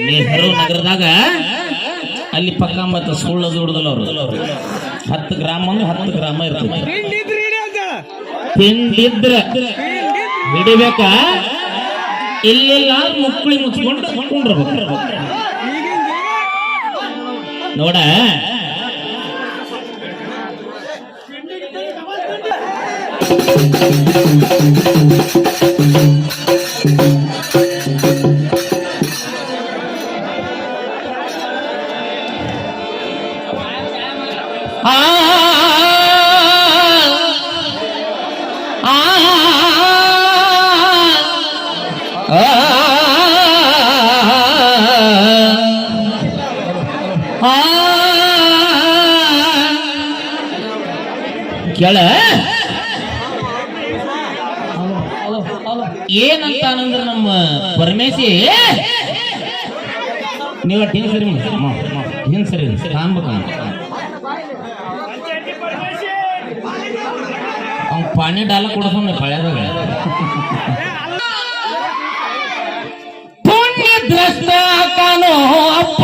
ನೆಹರು ನಗರದಾಗ ಅಲ್ಲಿ ಪಕ್ಕ ಮತ್ತ ಸುಳ್ಳದು ಹುಡುಗಲ್ಲ ಅವರು 10 ಗ್ರಾಮ ಅಂದ್ರೆ 10 ಗ್ರಾಮ ಇರ್ತದೆ. ತಿಂಡಿದ್ರ ಹಿಡಿಬೇಕ, ಇಲ್ಲೆಲ್ಲ ಮುಕ್ಕಳಿ ಮುಚ್ಕೊಂಡು ಕುಂಡ್ರಬೇಕು ನೋಡ. ಕೇಳ ಏನಂತ ಅಂದ್ರೆ ನಮ್ಮ ಪರಮೇಶಿ ನೀವು ಹಿಂಗ್ ಸರಿ ಹಿಂಗ್ ಸರಿ ಕಾಣ್ಬೇಕ ಅವ್ನು ಪಾನಿ ಡಾಲ ಕೊಡ್ಸೋಣ ಪಳ್ಯದಾಗ. ಪುಣ್ಯ ದ್ರಷ್ಟ ಕಾಣೋ ಅಪ್ಪ,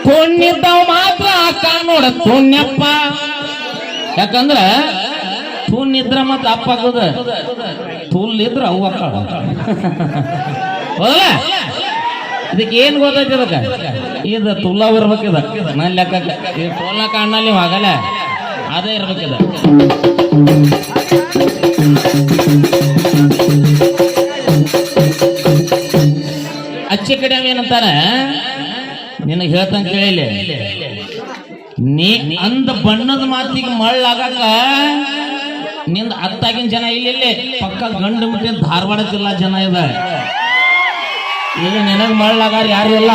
ಪುಣ್ಯದವ್ ಮಾತ್ರ ನೋಡ ಪುಣ್ಯಪ್ಪ. ಯಾಕಂದ್ರ ಪುಣ್ಯ ಇದ್ರ ಮತ್ತ ಅಪ್ಪ ಆಗೋದ, ತುಲ್ ಇದ್ರ ಅವ್ ಅಕ್ಕ. ಇದಕ್ಕೆ ಏನ್ ಗೊತ್ತೈತಿ? ಅದಕ್ಕ ಇದು ತುಲ್ಲ ಇರ್ಬೇಕಿದ ನನ್ನ ಲೆಕ್ಕ. ಈ ಟೋಲ್ನ ಕಾಣಲ್ಲಿ ಆಗಲ್ಲ, ಅದೇ ಇರ್ಬೇಕಿದ. ಅಚ್ಚಿ ಕಡೆ ಏನಂತಾರ, ನಿನಗೆ ಹೇಳ್ತಂಗ ಕೇಳಿಲ್ಲ, ನೀ ಅಂದ ಬಣ್ಣದ ಮಾತಿಗೆ ಮಳ್ಳಾಗಕ್ಕ ನಿಂದ ಅತ್ತಾಗಿನ ಜನ ಇಲ್ಲಿ ಪಕ್ಕ ಗಂಡು ಮುಟ್ಟಿ ಧಾರವಾಡ ಜಿಲ್ಲಾ ಜನ ಇದೆ. ಈಗ ನಿನಗ ಮಳ್ಳಾಗಾರ ಯಾರು ಇಲ್ಲ.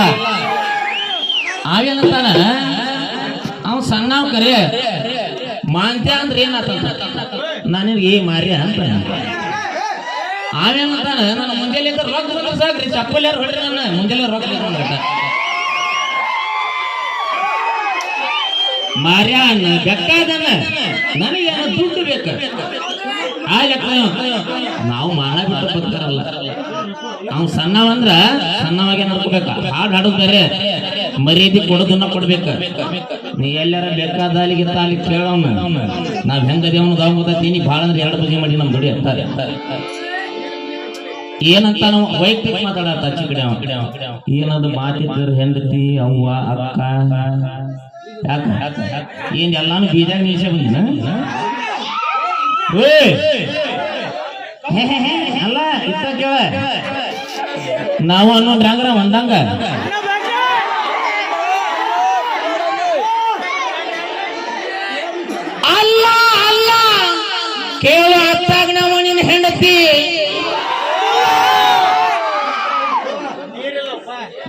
ಅವೇನಂತಾನ ಅವ್ ಸಣ್ಣವ್ ಕರೆ ಮಾಂತ್ಯ ಅಂದ್ರೆ ಏನಾತ ನನಗೆ ಏ ಮಾರ್ಯ ಅಂತ. ಅವೇನಂತಾನ ನನ್ನ ಮುಂಜಾನೆ ರೊಕ್ಕ ಸಾಕ್ರಿ, ಚಪ್ಪಲ್ ಯಾರು ಹೊಡ್ರಿ, ನನ್ನ ಮುಂಜಾನೆ ರೊಕ್ಕ ಮಾರ್ಯಾನ ಬೆಕ್ಕಾದನ, ನನಗೆ ದುಡ್ಡು ಬೇಕ. ಆ ಲೆಕ್ಕ ನಾವು ಮಾಡ ಬಿಟ್ಟು ಬರ್ತಾರಲ್ಲ. ಅವ್ನು ಸಣ್ಣವಂದ್ರ ಸಣ್ಣವಾಗೆ ನಡ್ಕೋಬೇಕ. ಹಾಡು ಹಾಡೋದು ಬೇರೆ, ಮರ್ಯಾದೆ ಕೊಡೋದನ್ನ ಕೊಡ್ಬೇಕ. ನೀ ಎಲ್ಲಾರ ಬೇಕಾದ ಅಲ್ಲಿಗಿತ್ತ ಅಲ್ಲಿ ಕೇಳೋಣ, ನಾವ್ ಹೆಂಗದೇವನು ದಾವ್ ಗೊತ್ತೀನಿ. ಭಾಳ ಅಂದ್ರೆ 2 ಬಗೆ ಮಾಡಿ ನಮ್ ದುಡಿ ಅಂತಾರೆ. ಏನಂತ ನಾವು ವೈಯಕ್ತಿಕ ಮಾತಾಡತ್ತ ಅಚ್ಚಿ ಕಡೆ ಏನದು ಮಾತಿದ್ರು ಹೆಂಡತಿ ಅವ್ವ ಅಕ್ಕ ಯಾಕ ಏನ್ ಎಲ್ಲಾನು ಬೀಜಾಗ ನಿಲ್ಸ ಬಂದಿನ ಅಲ್ಲ ಇತ್ತ ಕೇಳ. ನಾವು ಅನ್ನೋದ್ರಂಗ್ರ ಒಂದಂಗ ಅಲ್ಲ ಅಲ್ಲ ಕೇಳ ಅತ್ತಾಗ ನಾವು ನಿನ್ನ ಹೆಂಡತಿ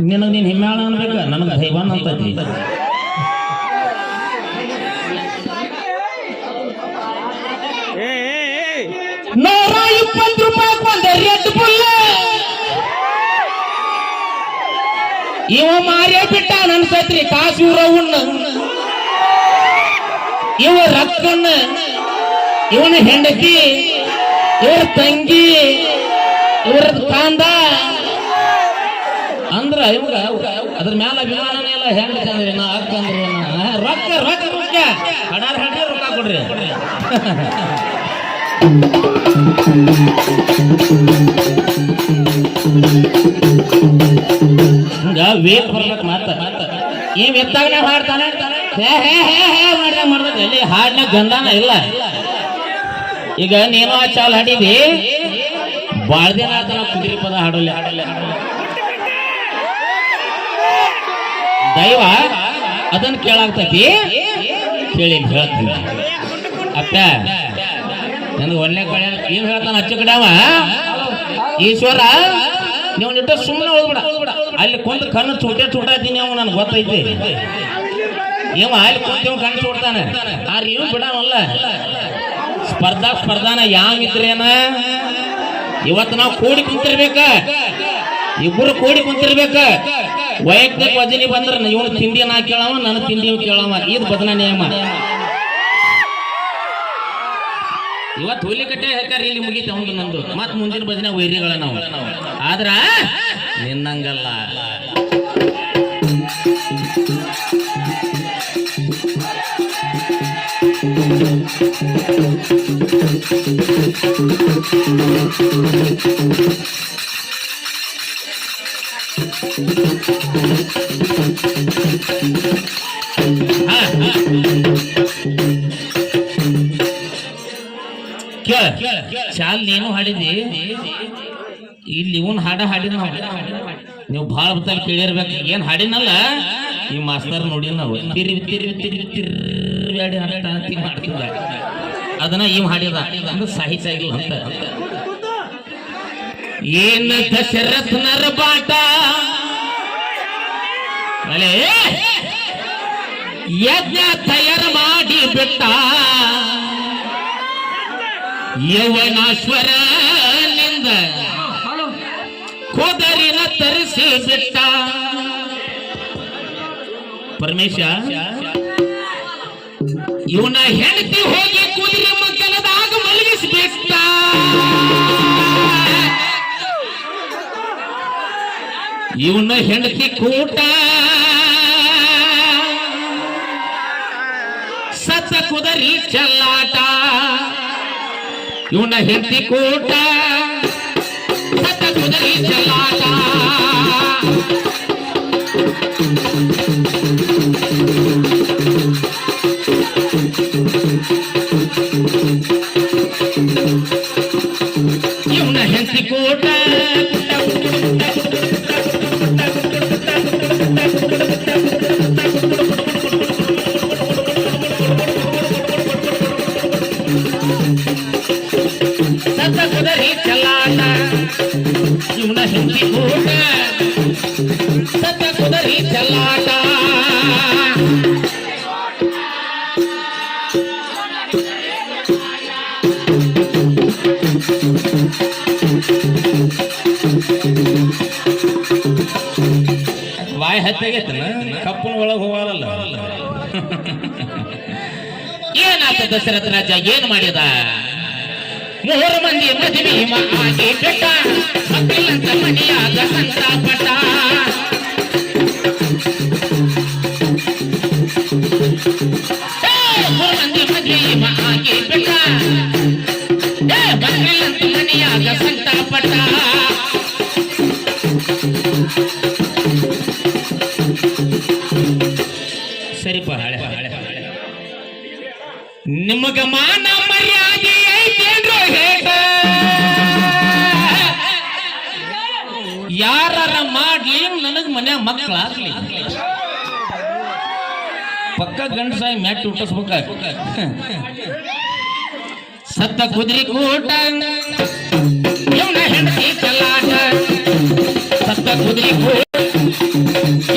ನಿನಗ್ ನೀನ್ ಹಿಮ್ಯಾಳ ಅನ್ಬೇಕ, ನನಗ್ ದೈವಾನ್ ಅಂತತಿ. 120 ರೂಪಾಯಿ ಬಂದ ರೆಡ್ ಬುಲ್ ಇವ ಮಾರೇ ಬಿಟ್ಟ ಅನ್ಸತ್ರಿ. ಕಾಸು ಇವ್ರವನ್ನ ಇವ ರಕ್ಕನ್ನ, ಇವನ ಹೆಂಡತಿ, ಇವ್ರ ತಂಗಿ, ಇವ್ರ ಕಾಂದ ಅಂದ್ರ ಇವ್ರ ಅದ್ರ ಮ್ಯಾಲ ಅಭಿಮಾನನೇ ಇಲ್ಲ. ಹೆಂಡತಿ ಅಂದ್ರೆ ನಾ ಅಕ್ಕ ಅಂದ್ರೆ ರೊಕ್ಕ ರೊಕ್ಕ ರೊಕ್ಕ ಹಡಾರ್ ಹಡ್ರಿ ರೊಕ್ಕ ಕೊಡ್ರಿ. ಹಂಗ ವೇತ್ ಬರ್ಬೇಕು ಮಾತ. ಈ ವೆತ್ತಾಗನೆ ಹಾಡ್ತಾನೆ ಮಾಡ್ದ ಎಲ್ಲಿ ಹಾಡ್ನ ಗಂಧಾನ ಇಲ್ಲ. ಈಗ ನೀನು ಆ ಚಾಲ್ ಹಾಡಿದಿ, ಬಾಳ್ದೇನ ಆತನ ಕುದುರೆ ಪದ ಹಾಡೋಲ್ಲ. ದೈವ ಅದನ್ನ ಕೇಳಾಗ್ತೈತಿ. ಕೇಳಿ ಹೇಳ್ತೀನಿ ಅಪ್ಪ, ನನಗೆ ಒಳ್ಳೆ ಕಡೆ ಏನ್ ಹೇಳ್ತಾನ ಅಚ್ಚ ಕಡೆವ ಈಶ್ವರ, ನೀವು ನಿಟ್ಟ ಸುಮ್ಮನೆ ಹೋಗ್ಬಿಡ. ಅಲ್ಲಿ ಕುಂತ ಕಣ್ಣು ಚೂಟೆ ಚೂಟಾತೀನಿ ಅವ್ ನನ್ಗೆ ಗೊತ್ತೈತಿ. ಇವ ಅಲ್ಲಿ ಕುಂತ ಕಣ್ಣು ಚೂಡ್ತಾನೆ, ಆರ್ ಇವ್ ಬಿಡವಲ್ಲ. ಸ್ಪರ್ಧಾನ ಯಾವಿದ್ರೇನ ಇವತ್ತು ನಾವು ಕೂಡಿ ಕುಂತಿರ್ಬೇಕ, ಇಬ್ಬರು ಕೂಡಿ ಕುಂತಿರ್ಬೇಕ. ವೈಯಕ್ತಿಕ ವಜನಿ ಬಂದ್ರ ಇವನು ತಿಂಡಿ ನಾ ಕೇಳವ, ನನ್ನ ತಿಂಡಿ ಕೇಳವ, ಇದು ಬದಲ ನಿಯಮ. ಇವತ್ತು ಹುಲಿ ಕಟ್ಟೆ ಹಾಕಾರಿ ಇಲ್ಲಿ ಮುಗೀತ ಒಂದು ನಂದು ಮತ್ ಮುಂದಿನ ಭಜನೆ ವೈರಿಗಳ ನಾವು ಆದ್ರ ನಿನ್ನಂಗಲ್ಲ ಚಾಲ್ ನೀನು ಹಾಡಿದಿ ಇಲ್ಲಿ ಇವನ್ ಹಾಡಿದ ನೀವು ಭಾಳ ಹೊತ್ತಲ್ಲಿ ಕೇಳಿರ್ಬೇಕು ಏನ್ ಹಾಡಿನಲ್ಲ ಈ ಮಾಸ್ತರ್ ನೋಡಿ ನಾವು ತಿರ್ವಿ ಮಾಡ್ತಿದ್ದ ಅದನ್ನ ಇವ್ ಹಾಡಿದ ಅಂದ್ರೆ ಸಾಹಿತ್ಯ ಇಲ್ಲ ಅಂತ ಏನ ದಶರಥನರ ಬಾಟ ಅಲೇ ಯಜ್ಞ ತಯಾರ ಮಾಡಿ ಬಿಟ್ಟ ಯವನಾಶ್ವರನಿಂದ ಕೋದರಿನ ತರಿಸಿ ಬಿಟ್ಟ ಪರಮೇಶ ಇವನ ಹೆಂಡತಿ ಹೋಗಿ ಕುದುರೆ ಮಗ್ಗಲದಾಗ ಮಲಗಿಸ್ಬಿಟ್ಟ ಇವನ ಹೆಂಡತಿ ಕೂಟ ಸತ್ತ ಕುದರಿ ಚಲ್ಲಾಟ ಇವನ ಹೆಂಡತಿ ಕೂಟ ಸತ್ತ ಕುದರಿ ಚಲ್ಲಾಟ ಇವನ ಹೆಂಡತಿ ಕೂಟ ಸತ್ತ ಕುದರಿ ಚಲ್ಲಾಟ ಇವನ ಹೆಂಡತಿ ಕೂಟ ಸತ್ತ ಕುದರಿ ಚಲ್ಲಾಟ ವಾಯ್ ಹತ್ತಾಗೈತನ ಕಪ್ಪನ ಒಳಗೆ ಹೋಗಲ್ಲ ಏನಾತ ದಶರಥ ರಾಜ ಏನ್ ಮಾಡಿದ 3 ಮಂದಿ ಮದುವೆ ಆಗಿ ಬಿಟ್ಟ ಮಕ್ಕಳಂತ ಮನೆಯಾಗ ಸಂತಾಪಟ್ಟ 3 ಮಂದಿ ಮದುವೆ ಆಗಿ ಬಿಟ್ಟ ಮಕ್ಕಳಂತ ಮನೆಯಾಗ ಸಂತಾಪಟ್ಟ ಸರಿಪ ಹಳೆ ನಿಮಗ ಮಾನ ಮರ್ಯಾದೆ ಐತೇನ್ರೋ ಹೇಟ ಯಾರ ಮಾಡ್ಲಿ ನನಗ್ ಮನ್ಯಾಗ ಮಕ್ಕಳಾಗ್ಲಿ ಪಕ್ಕ ಗಂಡಸಾಯಿ ಮ್ಯಾಟ್ ಹುಟ್ಟಿಸ್ಬೇಕ ಸತ್ತ ಕುದುರೆ ಕೂಟ ಇವನ ಹೆಂಡತಿ ಚಲ್ಲಾಟ ಸತ್ತ ಕುದುರೆ ಕೂಟ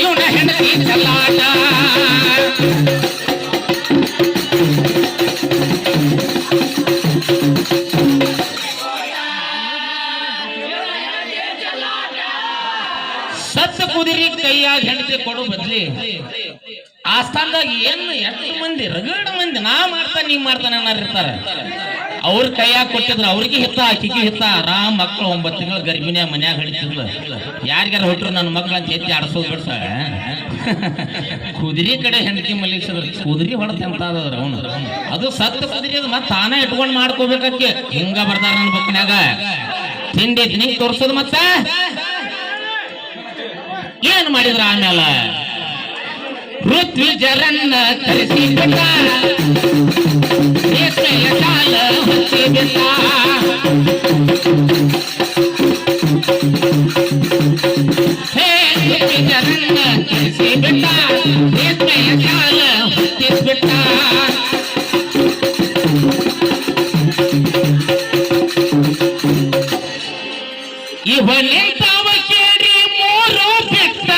ಇವನ ಹೆಂಡತಿ ಚಲ್ಲಾಟ ಸತ್ತ ಕುದುರೆ ಕೈಯಾಗ ಹೆಂಡತಿ ಕೊಡು ಬದ್ಲಿ ಆ ಸ್ಥಾನದಾಗ ಏನು 8 ಮಂದಿ ರಗಡ ಮಂದಿ ನಾ ಮಾಡ್ತಾನೆ ನೀ ಮಾಡ್ತಾನೆ ಅನ್ನೋರಿರ್ತಾರ ಅವ್ರ ಕೈಯಾಗ ಕೊಟ್ಟಿದ್ರ ಅವ್ರಿಗೆ ಹಿತ್ತ ಆಕಿಗೆ ಹಿತ್ತ ಆರಾಮ್ ಮಕ್ಕಳು 9 ತಿಂಗಳು ಗರ್ಭಿಣಿಯ ಮನ್ಯಾಗ ಹಿಡಿತಿದ್ಲು ಯಾರಿಗಾರ ಹೊಟ್ರು ನನ್ನ ಮಕ್ಳು ಅಂತ ಎತ್ತಿ ಆಡ್ಸೋದು ಬಿಡ್ಸ ಕುದುರೆ ಕಡೆ ಹೆಂಡತಿ ಮಲಗಿಸಿದ್ರ ಕುದುರೆ ಹೊಡೆದ ಅಂತ ಅದ್ರ ಅವನು ಅದು ಸತ್ತ ಕುದುರೆ ಮತ್ ತಾನ ಇಟ್ಕೊಂಡ್ ಮಾಡ್ಕೋಬೇಕಕ್ಕೆ ಹಿಂಗ ಬರ್ತಾರ ನನ್ನ ಬುಕ್ನ್ಯಾಗ ತಿಂಡಿ ನಿಂಗೆ ತೋರ್ಸೋದು ಮತ್ತ ಏನ್ ಮಾಡಿದ್ರ ಆಮೇಲೆ ಋತ್ವಿಜರನ್ನ ಕರೆಸಿ ಬಿಟ್ಟ ರೇಷ್ಮೆಯ ಶಾಲ ಹೊಚ್ಚಿ ಬಿಟ್ಟ ಋತ್ವಿಜರನ್ನ ಕರೆಸಿ ಬಿಟ್ಟ ರೇಷ್ಮೆಯ ಶಾಲ ಹೊಚ್ಚಿಬಿಟ್ಟ ಇವನಿಂತವ ಕೇಳಿ 3 ಬಿಟ್ಟ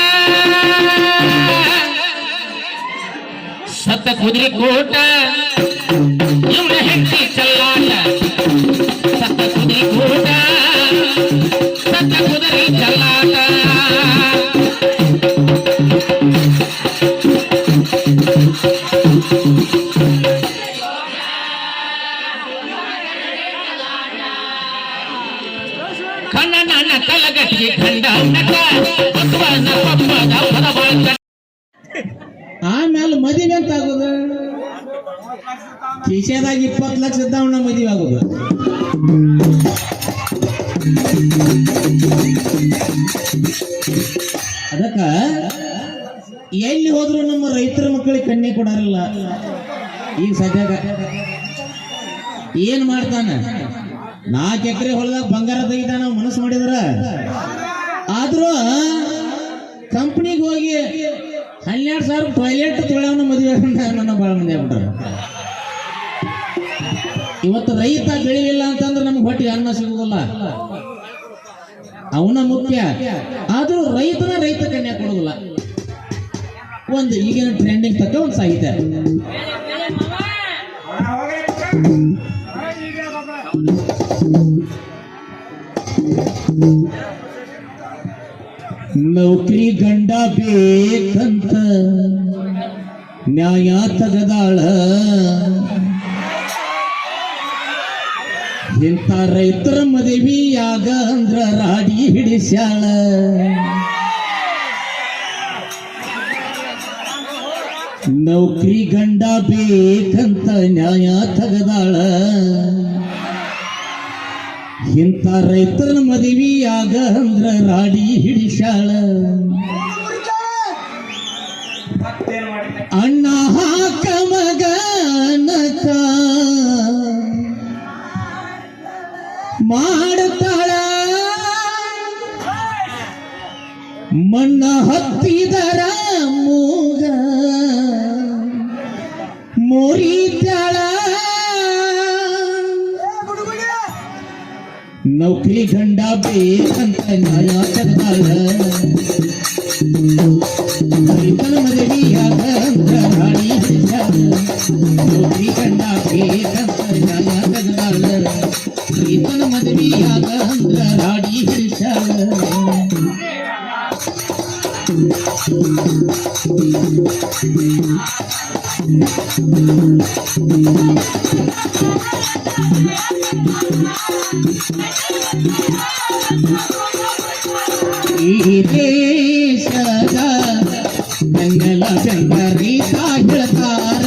ಸತ್ತ ಕುದುರೆ ಕೂಟ ಇವನ ಹೆಂಡತಿ ಚಲ್ಲಾಟ ಸತ್ತ ಕುದುರೆ ಕೂಟ ಸತ್ತ ಕುದುರೆ ಚಲ್ಲಾಟ ಕಣ್ಣನ ಕಲಗಟ್ಟಿಗೆ ಕಂಡ ನಟ ಬಸವನ ಪಪ್ಪದ ಪದಬಾಳ ಆಮೇಲೆ ಮದುವೆ ಅಂತ ಆಗೋದು ಕಿಶೆದಾಗ 20 ಲಕ್ಷ ಇದ್ದವಣ್ಣ ಮದುವೆ ಆಗೋದು. ಅದಕ್ಕ ಎಲ್ಲಿ ಹೋದ್ರು ನಮ್ಮ ರೈತರ ಮಕ್ಕಳಿಗೆ ಕನ್ಯೆ ಕೊಡಾರಿಲ್ಲ. ಈಗ ಸದ್ಯಾಗ ಏನ್ ಮಾಡ್ತಾನ, 4 ಎಕರೆ ಹೊಲದಾಗ ಬಂಗಾರ ತೆಗಿತಾನ ಮನಸ್ಸು ಮಾಡಿದ್ರ. ಆದ್ರೂ ಕಂಪ್ನಿಗೆ ಹೋಗಿ 12,000 ಟಾಯ್ಲೆಟ್ ತೊಳೆಯವನ ಮದುವೆ ನನ್ನ ಬಾಳ ಮಂದಿ ಆಗ್ಬಿಟ್ಟಾರ. ಇವತ್ತು ರೈತ ಬೆಳಿಲಿಲ್ಲ ಅಂತಂದ್ರೆ ನಮ್ಗೆ ಹೊಟ್ಟೆ ಅನ್ನ ಸಿಗುದಿಲ್ಲ, ಅವನ ಮುಖ್ಯ. ಆದ್ರೂ ರೈತ ಕನ್ಯಾ ಕೊಡುದಿಲ್ಲ. ಒಂದು ಈಗಿನ ಟ್ರೆಂಡಿಂಗ್ ತಕ್ಕ ಒಂದು ಸಾಹಿತ್ಯ. ನೌಕರಿ ಗಂಡ ಬೇಕಂತ ನ್ಯಾಯ ತಗದಾಳ, ಇಂಥ ರೈತರ ಮದುವೆಯಾಗ ಅಂದ್ರ ರಾಡಿ ಹಿಡಿಸ್ಯಾಳ. ನೌಕರಿ ಗಂಡ ಬೇಕಂತ ನ್ಯಾಯ ತಗದಾಳ, ಇಂಥ ರೈತರ ಮದುವೆಯಾಗ ಅಂದ್ರ ರಾಡಿ ಹಿಡಿಸ್ಯಾಳ. ಅಣ್ಣ ಹಾಕ ಮಗನಕ ಮಾಡತಾಳ, ಮಣ್ಣ ಹತ್ತಿದರ ಮೂಗ ಮುರಿತಾಳ. ನೌಕರಿ ಗಂಡ ಬೇಕಂತ ನ್ಯಾಯ ತಗದಾಳ, ರೈತನ ಮದುವೆಯಾಗ ಅಂದ್ರ ರಾಡಿ ಹಿಡಿಸ್ಯಾಳ. ನೌಕರಿ ಗಂಡ ಬೇಕಂತ ನ್ಯಾಯ ತಗದಾಳ, ರೈತನ ಮದುವೆಯಾಗ ಅಂದ್ರ ರಾಡಿ ಹಿಡಿಸ್ಯಾಳ. ಈ ದೇಶದ ಬೆಂಗಲ ಬೆಂಗರೀತ ಹೇಳ್ತಾರ,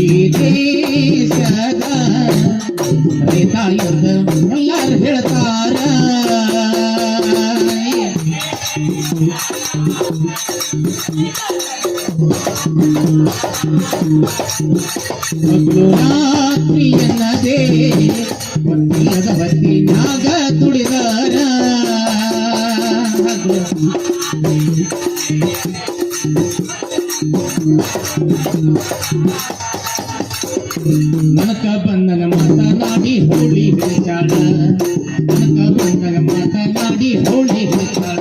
ಈ ದೇಶದ ರೈತ ಎಲ್ಲಾರು ಹೇಳ್ತಾರ. ರಾತ್ರಿ ಎನ್ನದೇ ಹೊತ್ತಿಯದ ಹೊತ್ತಿನಾಗ ತುಳಿದಾರ, ನನಕ ಬಂದನ ಮಾತನಾಡಿ ಹೋಳಿ ಹಿಡಿಸಾಳ, ನನಕ ಬಂದನ ಮಾತನಾಡಿ ಹೋಳಿ ಹಿಡಿಸಾಳ.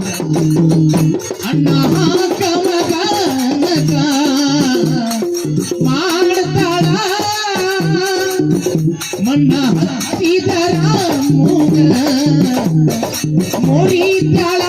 ಅಣ್ಣ ಹಾಕ ಮಗನಕ ಮಾಡ್ತಾಳ, ಮಣ್ಣ ಹತ್ತಿದರ ಮೂಗ ಮುರಿತಾಳ.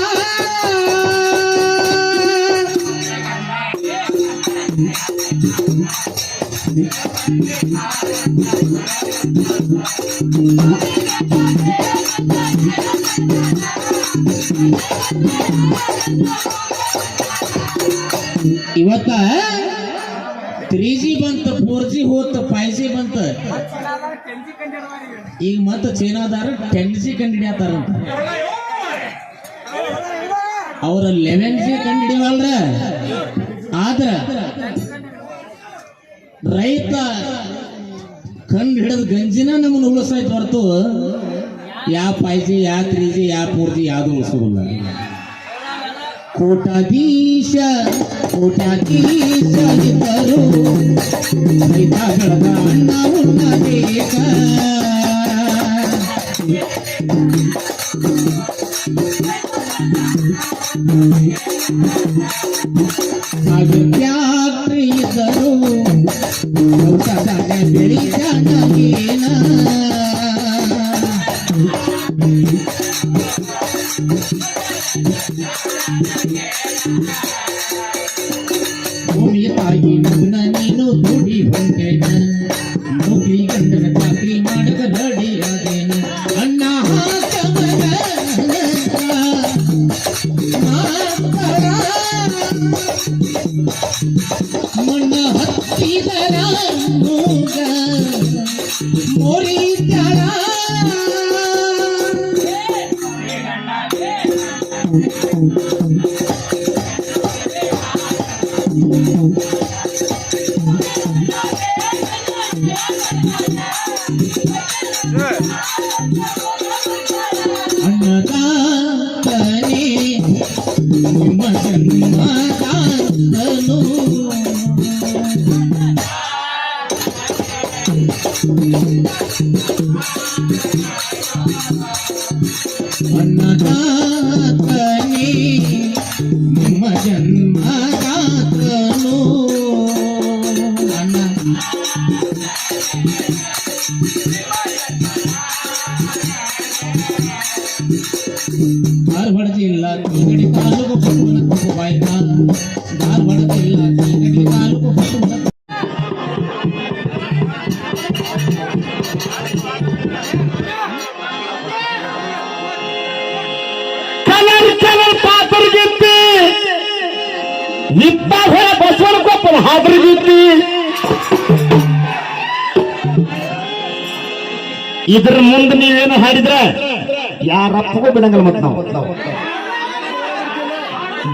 ಇವತ್ತ 3G ಬಂತ, 4G ಹೋತ, 5G ಬಂತ. ಈಗ ಮತ್ತ ಚೀನಾದಾರ 10G ಕಂಡಿಡಿಯತ್ತಾರಂತ. ಅವ್ರ 11G ಕಂಡಿಡಿವಲ್ರ. ಆದ್ರ ರೈತ ಕಂಡು ಹಿಡಿದ ಗಂಜಿನ ನಮ್ಮನ್ನು ಉಳಿಸಾಯ್ತು ಹೊರತು ಯಾವ 5G, ಯಾವ 3G, ಯಾವ 4G ಯಾವುದು ಉಳಿಸೋದಿಲ್ಲ. ಕೋಟ್ಯಾಧೀಶ ಇದ್ದರು ರೈತ ಬೆಳೆದ ಅನ್ನ ಉಣ್ಣಬೇಕ. ಫ್ಯಾಕ್ಟ್ರಿ ಇದ್ದರು ಬೆಳಿತಾನೇನ. ಭೂಮಿ ಮಗನ ನೀನು ದುಡಿ ಹೊಂಟೇನ ನೌಕರಿ ಗಂಡನ ಚಾಕರಿ ಮಾಡಕ ರೆಡಿ ಆಗೇನ ಅಣ್ಣ ಹಾಕಮಗ ಮಣ್ಣ ಹತ್ತಿದರ ಮೂಗ ಮೋರಿದರ ಅನ್ನದಾತನೇ ನಿಮ್ಮ ಜನ್ಮದಾತನು ಅನ್ನದಾತನೇ ನಿಮ್ಮ ಜನ್ಮದಾತನು ಅಣ್ಣ ಧಾರವಾಡ ಜಿಲ್ಲಾ ತಿಗಡಿ ತಾಲೂಕು ಪಟ್ಟಣ ಬಾಯ್ಕ ಧಾರವಾಡ ಜಿಲ್ಲಾ ತಿಗಡಿ ತಾಲೂಕು ಪಟ್ಟಣ ಕಲರ್ ಪಾತ್ರಗಿತ್ತಿ ಇಪ್ಪ ಬಸವನಕೊಪ್ಪನ ಹಾದ್ರಗಿತ್ತಿ ಇದ್ರ ಮುಂದೆ ನೀವೇನು ಹಾಡಿದ್ರ ಯಾರಪ್ಪಗೂ ಬಿಡಂಗಲ್ಲ ಮತ್ ನಾವು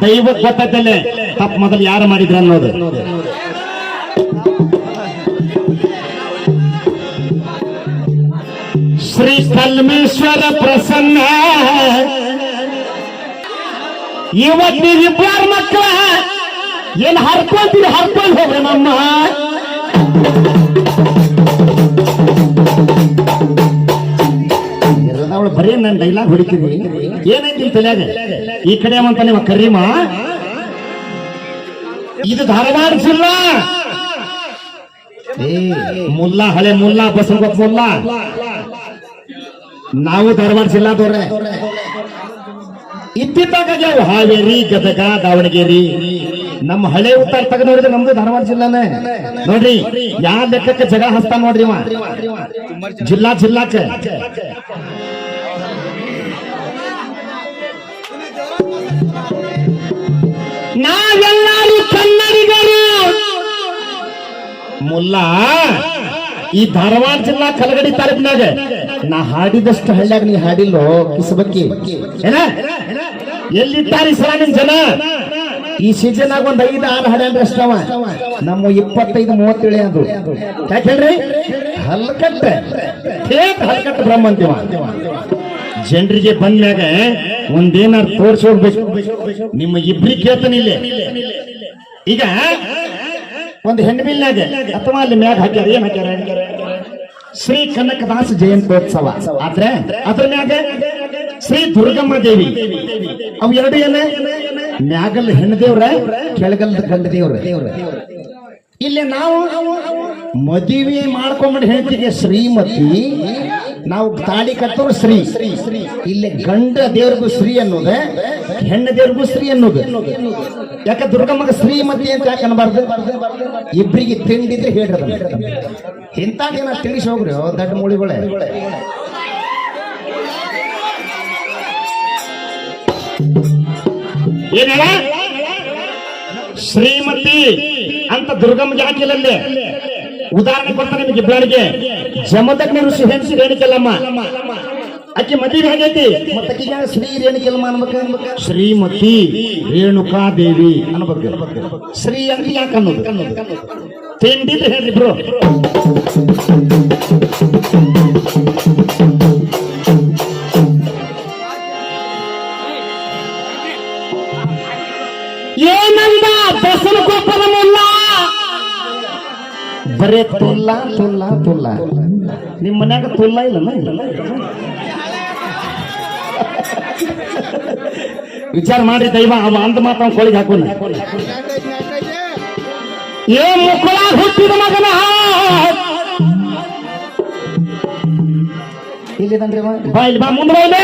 ದೈವಕ್ಕೆ ಗೊತ್ತೈತಲ್ಲೇ ತಪ್ಪು ಮೊದಲು ಯಾರು ಮಾಡಿದ್ರ ಅನ್ನೋದು ಶ್ರೀ ಕಲ್ಮೇಶ್ವರ ಪ್ರಸನ್ನ ಇವತ್ತು ನೀವಿಬ್ಬರ ಮಕ್ಕಳ ಏನ್ ಹರ್ಕೊಂತೀರಿ ಹರ್ಕೊಂಡು ಹೋಗ್ರಿ ನಮ್ಮ ಅವಳು ಬರೀ ನನ್ನ ಡೈಲಾಗ್ ಹೊಡಿತೀರಿ ಏನೈತಿ ನಿಮ್ ತಲೆಯಾಗ ಈ ಕಡೆ ಅಂತ ನಿಮ್ಮ ಕರೀಮ ಇದು ಧಾರವಾಡ ಜಿಲ್ಲಾ ಮುಲ್ಲಾ ಹಳೆ ಮುಲ್ಲಾ ಬಸವಗೊಪ್ಪ ಮುಲ್ಲಾ ನಾವು ಧಾರವಾಡ ಜಿಲ್ಲಾದವ್ರೆ ಇತ್ತಿತ್ತಾಗ ಹಾವೇರಿ ಗದಗ ದಾವಣಗೆರೆ ನಮ್ಮ ಹಳೆ ಉತ್ತರ ತಗ ನೋಡಿದ್ರೆ ನಮ್ದು ಧಾರವಾಡ ಜಿಲ್ಲಾನೇ ನೋಡ್ರಿ ಯಾವ ಲೆಕ್ಕಕ್ಕೆ ಜಗ ಹಸ್ತಾನ ನೋಡ್ರಿ ಇವ ಜಿಲ್ಲಾ ಜಿಲ್ಲಾಕ್ಕೆ ನಾವೆಲ್ಲರೂ ಕನ್ನಡಿಗರು ಮುಲ್ಲಾ ಈ ಧಾರವಾಡ ಜಿಲ್ಲಾ ಕಲಗಡಿ ತಾಲೂಕಿನಾಗ ನಾ ಹಾಡಿದಷ್ಟು ಹಳ್ಳ್ಯಾಗ ನೀ ಹಾಡಿಲ್ಲೋ ಕಿಸಬಕ್ಕಿ ಏನ ಎಲ್ಲಿಟ್ಟಾರಿ ಸಲ ನಿಮ್ ಜನ ಈ ಸೀಸನ್ ಆಗ ಒಂದ್ 5-6 ಹಾಡ್ಯಾನ್ರಿ ಅಷ್ಟವ ನಮ್ಮ 25-30 ಅದು ಯಾಕೆ ಹೇಳ್ರಿ ಹಲ್ಕಟ್ಟ ಹಲ್ಕಟ್ಟ ಬ್ರಹ್ಮ ಅಂತೀವ ಜನರಿಗೆ ಬಂದ್ಮ್ಯಾಗ ಒಂದೇನಾರು ತೋರ್ಸಿ ಹೋಗ್ಬೇಕು ನಿಮ್ಮ ಇಬ್ರಿಗೆ ಕೇಳ್ತಾನೆ ಇಲ್ಲೇ ಈಗ ಒಂದು ಹೆಣ್ಣಿಲ್ನಾಗ ಅಥವಾ ಅಲ್ಲಿ ಮ್ಯಾಗ ಹಾಕ್ಯಾರ ಏನ್ ಹಾಕ್ಯಾರ ಶ್ರೀ ಕನಕದಾಸ ಜಯಂತ್ಯೋತ್ಸವ ಆದ್ರೆ ಅದ್ರ ಮ್ಯಾಗ ಶ್ರೀ ದುರ್ಗಮ್ಮ ದೇವಿ ಅವು ಎರಡು ಏನ ಮ್ಯಾಗಲ್ ಹೆಣ್ಣು ದೇವ್ರ ಕೆಳಗಲ್ ಗಂಡ ದೇವ್ರ ಇಲ್ಲಿ ನಾವು ಮದುವೆ ಮಾಡ್ಕೊಂಡ್ಬಿಟ್ಟು ಹೆಣ್ತಿಗೆ ಶ್ರೀಮತಿ ನಾವು ತಾಳಿ ಕಟ್ಟೋರು ಶ್ರೀ ಇಲ್ಲಿ ಗಂಡ ದೇವ್ರಿಗೂ ಶ್ರೀ ಅನ್ನೋದು ಹೆಣ್ಣು ದೇವ್ರಿಗೂ ಶ್ರೀ ಅನ್ನೋದು ಯಾಕ ದುರ್ಗಮ್ಮಗ ಶ್ರೀಮತಿ ಅಂತ ಯಾಕೆ ಅನ್ಬಾರ್ದು ಇಬ್ರಿಗೆ ತಿಂಡಿದ್ರೆ ಹೇಳ್ರದ ಇಂತಾಗೇನ ತಿಳಿಸಿ ಹೋಗ್ರಿ ದೊಡ್ಡ ಮೂಳಿಗಳೇ ಏನ ಶ್ರೀಮತಿ ಅಂತ ದುರ್ಗಮ್ಮಗೆ ಹಾಕಿಲ್ಲಲ್ಲಿ ಉದಾಹರಣೆ ಕೊಡ್ತಾರೆ ನಿಮಗೆ ಇಬ್ಬರಿಗೆ ಜಮದಗ್ನಿ ಋಷಿ ಹೆಣ್ಸಿ ರೇಣಿಕೆಲ್ಲಮ್ಮ ಆಕೆ ಮದುವೆ ಹೇಗೈತಿ ಮತ್ತಕೀಗ ಶ್ರೀ ರೇಣಿಕೆಲ್ಲಮ್ಮ ಅನ್ಬೇಕು ಶ್ರೀಮತಿ ರೇಣುಕಾ ದೇವಿ ಅನ್ಬೇಕು ಶ್ರೀ ಅಂತ ಯಾಕೆ ಅನ್ನೋದು ತಿಂಡಿದ್ರೆ ಹೇಳಿಬ್ರು ಏನಂದ ಬಸವನಕೊಪ್ಪದ ಮುಲ್ಲ ಬರೇ ತುಲ್ಲ ತುಲ್ಲ ತುಲ್ಲ ನಿಮ್ಮ ಮನ್ಯಾಗ ತುಲ್ಲ ಇಲ್ಲ ವಿಚಾರ ಮಾಡಿ ದೈವ ಅವ ಅಂದ ಮಾತ ಕೋಳಿಗೆ ಹಾಕೋಣ ಏ ಮುಕ್ಕಳ ಹುಟ್ಟಿದ ಮಗನ ಇಲ್ಲಿದನ್ರಿ ಬಾ ಇಲ್ಲಿ ಬಾ ಮುಂದೆ ಬಾ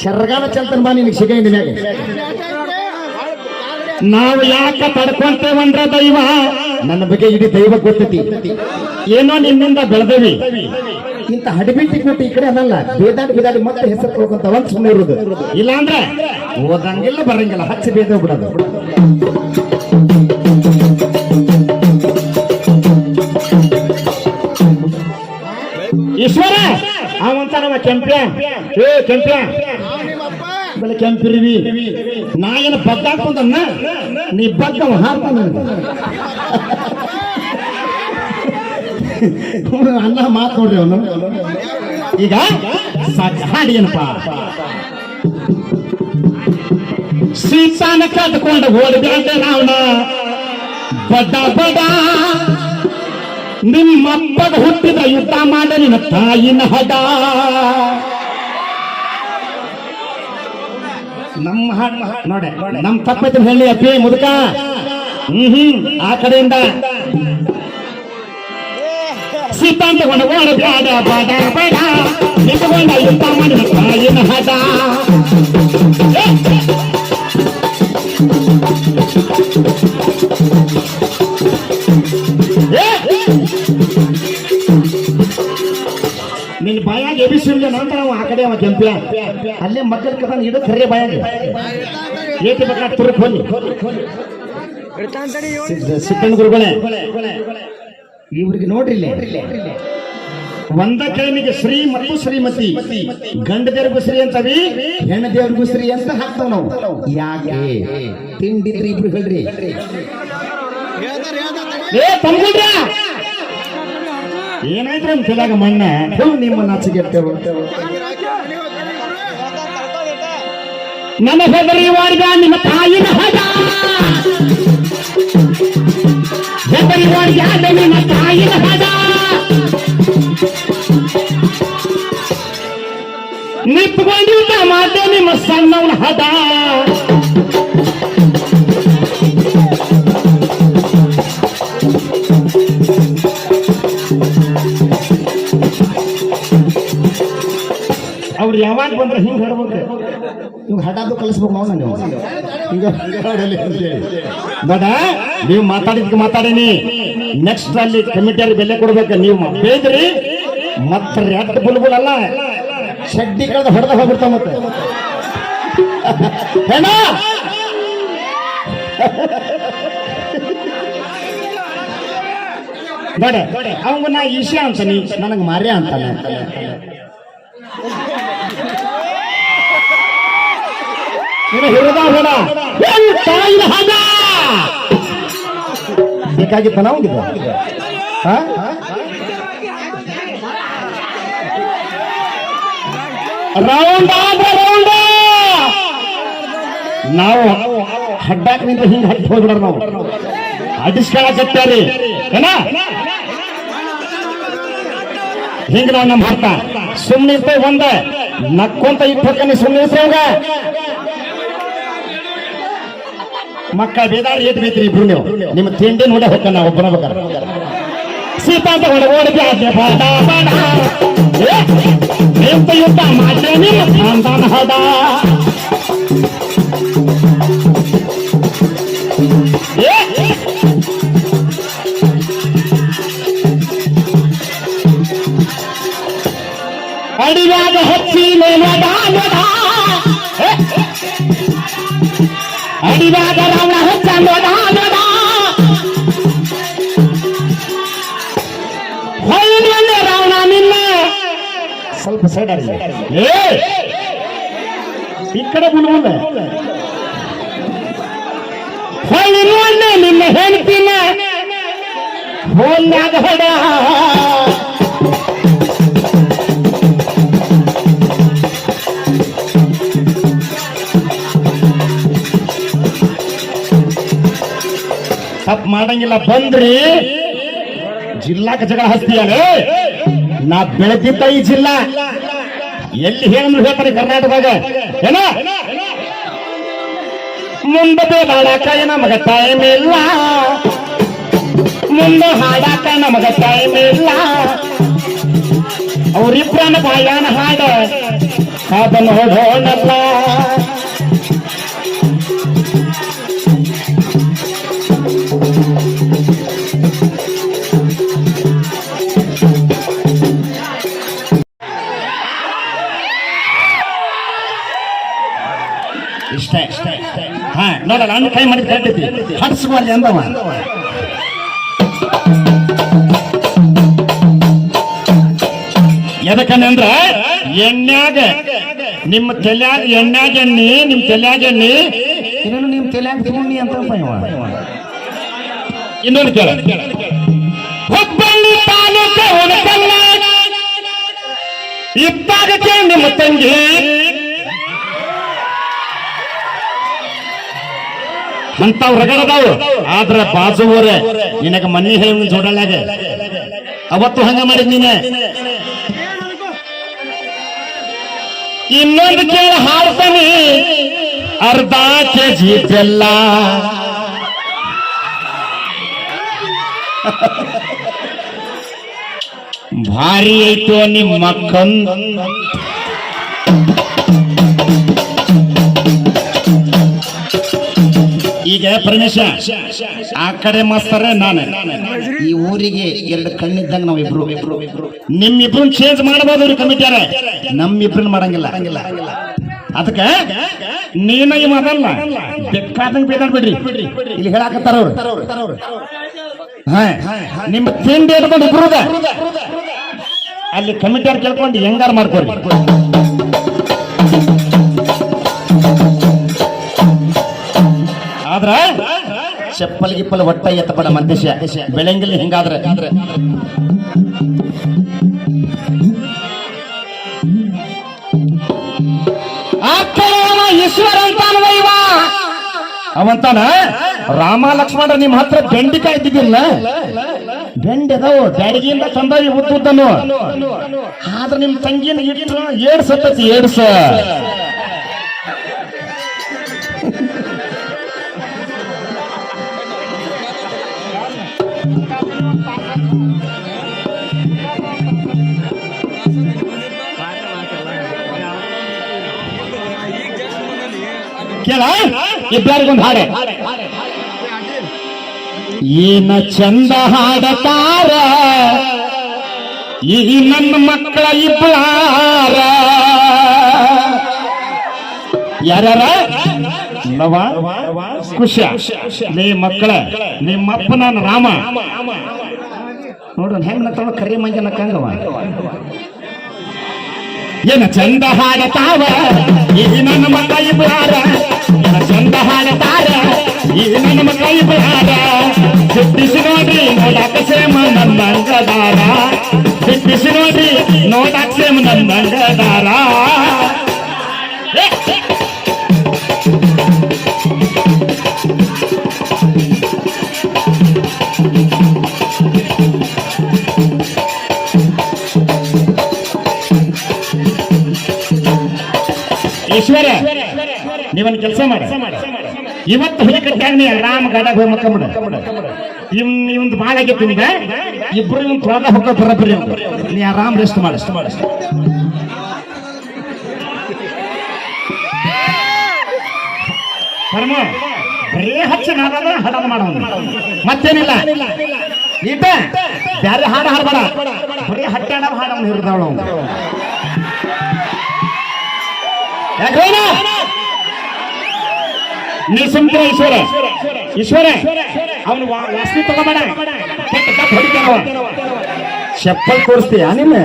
ಶರ್ಗಾನ ಚಲ್ತನ್ ಬಾ ನಿನಗೆ ಸಿಗ ಮ್ಯಾಗ ನಾವು ಯಾಕ ತಡ್ಕೊಂತೇವಂದ್ರ ದೈವ ನನ್ನ ಬಗ್ಗೆ ಇಡೀ ದೈವ ಗೊತ್ತೈತಿ. ಏನೋ ನಿನ್ನಿಂದ ಬೆಳೆದೇವಿ, ಇಂತ ಹಡಿಬಿಟ್ಟಿ ಕೊಟ್ಟು ಈ ಕಡೆ ಅದಲ್ಲ, ಬೇದಾಡಿ ಮತ್ತೆ ಹೆಸರು ಹೋಗಂತ ಒಂದ್ ಸುಮ್ಮನೆ ಇರುದು. ಇಲ್ಲಾಂದ್ರೆ ಓದಂಗಿಲ್ಲ ಬರಂಗಿಲ್ಲ, ಹಚ್ಚಿ ಬೇದ ಬಿಡೋದು. ಈಶ್ವರ ಅವಂತ ನಮ್ಮ ಕೆಂಪ್ಯಾನ್, ಕೆಂಪ್ಯಾನ್ ಬೆಳೆ ಕೆಂಪಿರಿವಿ, ನಾ ಏನು ಬಗ್ಗಾಕೊಂಡನ್ನ ನೀ ಬಗ್ಗ ಹಾರ್ತಾನ ಅನ್ನ ಮಾತು ನೋಡ್ರಿ ಅವನು. ಈಗ ಹಾಡಿ ಏನಪ್ಪ, ಸೀತಾನ ಕಟ್ಕೊಂಡು ಓಡಬೇಡ ನಾವನ ಬಡ ಬಡ, ನಿಮ್ಮಪ್ಪಗ ಹುಟ್ಟಿದ ಯುದ್ಧ ಮಾಡ ನಿನ್ನ ತಾಯಿನ ಹಡ. ನಮ್ಮ ನೋಡೆ ನಮ್ ತಪ್ಪೈತೆ ಹೇಳಿ ಅಪ್ಪಿ ಮುದುಕ. ಆ ಕಡೆಯಿಂದ ಸೀತಾ ತಗೊಂಡು ಓಡಬೇಡ ಬಡ ಬಡ, ನಿಂತುಕೊಂಡ ಯುದ್ಧ ಮಾಡಿದ ತಾಯಿನ ಹಡ. ನಿನ್ನ ಬಾಯಾಗ ಎಬಿಸಿಲ್ಲ ನಂತರ ಅವ ಆ ಕಡೆ ಅವ ಕೆಂಪ್ಯ ಅಲ್ಲೇ ಮಕ್ಕಳ ಕದ ಇಡ ಕರೆ ಬಾಯಾಗ ಏಟಿ ಬೇಕಾ ತುರುಕ್ ಹೋಲಿ. ಸಿಕ್ಕಣ್ಣ ಗುರುಗಳೇ ಇವ್ರಿಗೆ ನೋಡ್ರಿ, ಒಂದ ಕೈನಿಗೆ ಶ್ರೀ ಮತ್ತು ಶ್ರೀಮತಿ, ಗಂಡ ದೇವ್ರಿಗೂ ಶ್ರೀ ಅಂತವಿ, ಹೆಣ್ಣು ದೇವ್ರಿಗೂ ಶ್ರೀ ಅಂತ ಹಾಕ್ತಾವ ನಾವು. ಯಾಕೆ ತಿಂಡಿದ್ರಿ ಇಬ್ರು ಹೇಳ್ರಿ. ಏ ತಮ್ಗುಡ್ರ ಏನಾಯ್ತು ನಮ್ ತಲೆಯಾಗ ಮಣ್ಣ ನಿಮ್ಮ ನಾಚಿಗೆಟ್ಟೆವು. ನನ್ನ ಹೆದರಿ ವಾಡ್ಗ ನಿಮ್ಮ ತಾಯಿನ ಹದ, ಹೆದರಿ ವಾಡ್ಗ ನಿಮ್ಮ ತಾಯಿನ ಹದ. ನಿಂತ್ಕೊಂಡಿದ್ದ ಮಾತೆ ನಿಮ್ಮ ಸಣ್ಣವನ ಹದ. ಅವ್ರು ಯಾವಾಗ ಬಂದ್ರೆ ಹಿಂಗ್ ಹಾಡ್ಬೇಕು, ನೀವು ಹಠಾದು ಕಲಿಸ್ಬೇಕು ನಾವು. ನೀವು ಹಿಂಗ ಹಾಡಲಿ ಅಂತೇಳಿ ಬಡ ನೀವು ಮಾತಾಡೀನಿ. ನೆಕ್ಸ್ಟ್ ಅಲ್ಲಿ ಕಮಿಟಿಯವ್ರಿಗೆ ಬೆಲೆ ಕೊಡ್ಬೇಕು. ನೀವು ಬೇದ್ರಿ ಮತ್ತೆ ರೆಡ್ ಬುಲ್ಬುಲ್ ಅಲ್ಲ, ಶಡ್ಡಿ ಕಳೆದ ಹೊಡೆದ ಹೋಗ್ಬಿಡ್ತಾವ ಮತ್ತೆ ಹೆಣ. ಬಡ ಅವಂಗ ನಾ ಈಶಾ ಅಂತಾನಿ, ನನಗೆ ಮಾರ್ಯ ಅಂತಾನೆ. ಬೇಕಾಗಿತ್ತ ನಾವು ನಾವು ಹಡ್ಡಾಕ್ ನಿಂತ ಹಿಂಗ್ ಹಟ್ಟಿ ಹೋಗ್ಬಿಡ್ರ ನಾವು ಅಡಿಸ್ಕೊಳಕತ್ತೀರಿ ಏನ ಹಿಂಗ ನಾವು ನಮ್ಮ ಹಟ್ಟ ಸುಮ್ಮನೆ ಇರ್ತೇವೆ. ಒಂದ ನಕ್ಕೊಂತ ಇಟ್ಟು ಸುಮ್ಮನೆ ಇರ್ತೇವಂಗ ಮಕ್ಕಳ ಬೇದಾರ ಏಟ್ ಬೇಕ್ರಿ ಇಬ್ರು. ನೀವು ನಿಮ್ಮ ತಿಂಡಿ ನೋಡ ಹೋಗ ನಾ ಒಬ್ಬನ ಬೇಕಾರೆ ಸೀತಾ ತಗೊಂಡು ಓಡಿದ್ದೆ ಬಾಡ ಬಾಡ, ಯುದ್ಧ ಮಾಡ್ದೆ ನಿಮ್ಮ ಖಾನ್ದಾನ ಹದ. ಅಡಿಯಾಗ ಹಚ್ಚಿ ಅಡಿಯಾಗ ರಾವಣ ಹಚ್ಚ ಹೊಳ್ಳಿ ರಾವಣ ನಿನ್ನ ಸ್ವಲ್ಪ ಸೈಡ್ ಈ ಕಡೆ ಬಿಡುವುದ ಹೊಳ್ಳಿ ನೋಡ್ಲೆ ನಿನ್ನ ಹೇಳ್ತೀನ ಹೋಲ್ಯಾಗ ಹೊಡ. ತಪ್ಪು ಮಾಡಂಗಿಲ್ಲ ಬಂದ್ರಿ ಜಿಲ್ಲಾಕ ಜಗಳ ಹಸ್ತಿಯಾನೆ. ನಾ ಬೆಳೆದಿದ್ದ ಈ ಜಿಲ್ಲಾ ಎಲ್ಲಿ ಹೇಳಂದ್ರೆ ಹೇಳ್ತಾರೆ ಕರ್ನಾಟಕದಾಗ ಏನ ಮುಂದೆ ಬೇಡಾಡಕ ನಮಗ ಟೈಮ್ ಇಲ್ಲ, ಮುಂದೆ ಹಾಡಾಕ ನಮಗ ಟೈಮ್ ಇಲ್ಲ. ಅವ್ರಿಬ್ರನ್ನ ಬಾಯಾನ ಹಾಡ ಅದನ್ನು ಹೊಡೋಣಲ್ಲ. ಇಷ್ಟೇ ಹಾ ನೋಡಲ್ಲ ನನ್ನ ಕೈ ಮಾಡಿದ್ ಕಟ್ಟೈತಿ ಹಡ್ಸ್ಬಲ್ಲಿ ಅಂದವ ಎದಕ್ಕಂದ್ರ ಎಣ್ಣ್ಯಾಗ ನಿಮ್ಮ ತಲ್ಯಾಗ ಎಣ್ಣ್ಯಾಗ ಎಣ್ಣಿ ನಿಮ್ ತಲ್ಯಾಗ ಎಣ್ಣಿ ಇನ್ನೊಂದು ನಿಮ್ ತಲ್ಯಾಗ ತಿಮ್ಮಿ ಅಂತ ಇನ್ನೊಂದು ಕೇಳ ಹುಬ್ಬಳ್ಳಿ ತಾಲೂಕು ಹುಣಕಲ್ಲ ಇದ್ದಾಗಕ್ಕೆ ನಿಮ್ಮ ತಂಗಿ ಅಂತಾವ್ ರಗಡದಾವು ಆದ್ರ ಬಾಜುವರೆ ನಿನಗ ಮನಿ ಹೇಳಿ ಜೋಡಲ್ಲಾಗ ಅವತ್ತು ಹಂಗ ಮಾಡಿದ್ ನೀನೆ ಇನ್ನೊಂದು ಕೇಳ ಹಾಡ್ತಾನೆ ಅರ್ಧ ಕೆಜಿ ಬೆಲ್ಲ ಭಾರಿ ಐತೋ ನಿಮ್ಮ ಈಗ ಪರಮೇಶ ಆ ಕಡೆ ಮಾಸ್ತರ ನಾನು ಈ ಊರಿಗೆ ಎರಡು ಕಣ್ಣಿದ್ದಂಗ ನಾವ್ ಇಬ್ರು ನಿಮ್ಮಿಬ್ರು ಚೇಂಜ್ ಮಾಡಬಹುದು ಕಮಿಟಿಯಾರ ನಮ್ಮಿಬ್ರನ್ನ ಮಾಡಂಗಿಲ್ಲ ಅದಕ್ಕ ನೀನ ಇವ ಅದಲ್ಲ ಬೇಕಾದಂಗ ಬೇದಾಡ್ಬಿಡ್ರಿ ಇಲ್ಲಿ ಹೇಳಾಕತ್ತಾರ ಅವ್ರು ನಿಮ್ಮ ತಿಂಡಿ ಇಟ್ಕೊಂಡು ಇಬ್ರುದ ಅಲ್ಲಿ ಕಮಿಟಿಯಾರ ಕೇಳ್ಕೊಂಡು ಹೆಂಗಾರ ಮಾಡ್ಕೊಡಿ ಆದ್ರ ಚಪ್ಪಲ್ ಗಿಪ್ಪಲ್ ಒಟ್ಟ ಎತ್ತಬೇಡ ಮಧ್ಯಶ ಬೆಳಂಗಿಲ್ಲ ಹಿಂಗಾದ್ರೆ ಈಶ್ವರ ಅಂತಾನವ ಅವಂತಾನ ರಾಮ ಲಕ್ಷ್ಮಣ ನಿಮ್ ಹತ್ರ ಬೆಂಡಿಕಾಯಿ ಇದ್ದಿದ್ದಿಲ್ಲ ಬೆಂಡಿ ಅದಾವು ಬ್ಯಾಡಗಿಯಿಂದ ತಂದವಿ ಉದ್ದುದ್ದನು ಆದ್ರ ನಿಮ್ ತಂಗಿನ ಇಟ್ಟು ಏಡ್ಸತ್ತತಿ ಏಡ್ಸ ಕೇಳ ಇಬ್ಬರಿಗೊಂದು ಹಾಡೆ ಏನ ಚಂದ ಹಾಡತಾರ ಈ ನನ್ನ ಮಕ್ಕಳ ಇಬ್ಬಾರ ಯಾರ್ಯಾರ ಲವ ಖುಷ ನೀ ಮಕ್ಕಳ ನಿಮ್ಮಪ್ಪ ನಾನು ರಾಮ ನೋಡ್ರಿ ಹೆಂಗ್ ನತ್ತ ಕರಿ ಮಂಜ ನಕ್ಕಂಗವ ಏನ ಚಂದ ಹಾಡತಾವ ಈ ನನ್ನ ಮಕ್ಕಳ ಇಬ್ಬಾರ ಏನ ಚಂದ ಹಾಡತಾರ ಈ ನನ್ನ ಮಕ್ಕಳ ಇಬ್ಬಾರ ಸಿದ್ಧಿಸಿ ನೋಡ್ರಿ ನೋಡಾಕ ಸೇಮ ನನ್ನಂಗದಾರ ಸಿದ್ಧಿಸಿ ನೋಡ್ರಿ ನೋಡಾಕ ಸೇಮ ನನ್ನಂಗದಾರ ಈಶ್ವರ ನೀವನ್ ಕೆಲಸ ಮಾಡ ಇವತ್ತು ಹುಲಿ ಕಟ್ಟಾಗ ನೀ ಆರಾಮ ಗಾಡಾಗ ಹೋಗಿ ಮಕ್ಕಂಬಿಡ ಇವಂದು ಬಾಳ ಆಗೈತಿ ನಿಮ್ಗ ಇಬ್ರು ಇವನ್ ತೊಳೆದ ಹೊಕ್ಕ ಬರಬ್ರಿ ನೀ ಆರಾಮ್ ರೆಸ್ಟ್ ಮಾಡ ಪರಮ ಬರೇ ಹಚ್ಚ ನಾದ ಹಡದ ಮಾಡ ಮತ್ತೇನಿಲ್ಲ ಈಟ ಬ್ಯಾರೆ ಹಾಡ ಹಾಡಬೇಡ ಬರೀ ಹಟ್ಟಾಡ ಹಾಡನ್ನು ಹಿಡಿದವಳು ನೀ ಸುಮ್ಕ ಈಶ್ವರ ಅವನು ವಾಸನೆ ತಗೋಬೇಡ ಚಪ್ಪಲ್ ತೋರಿಸ್ತೀಯ ನಿಮ್ಮ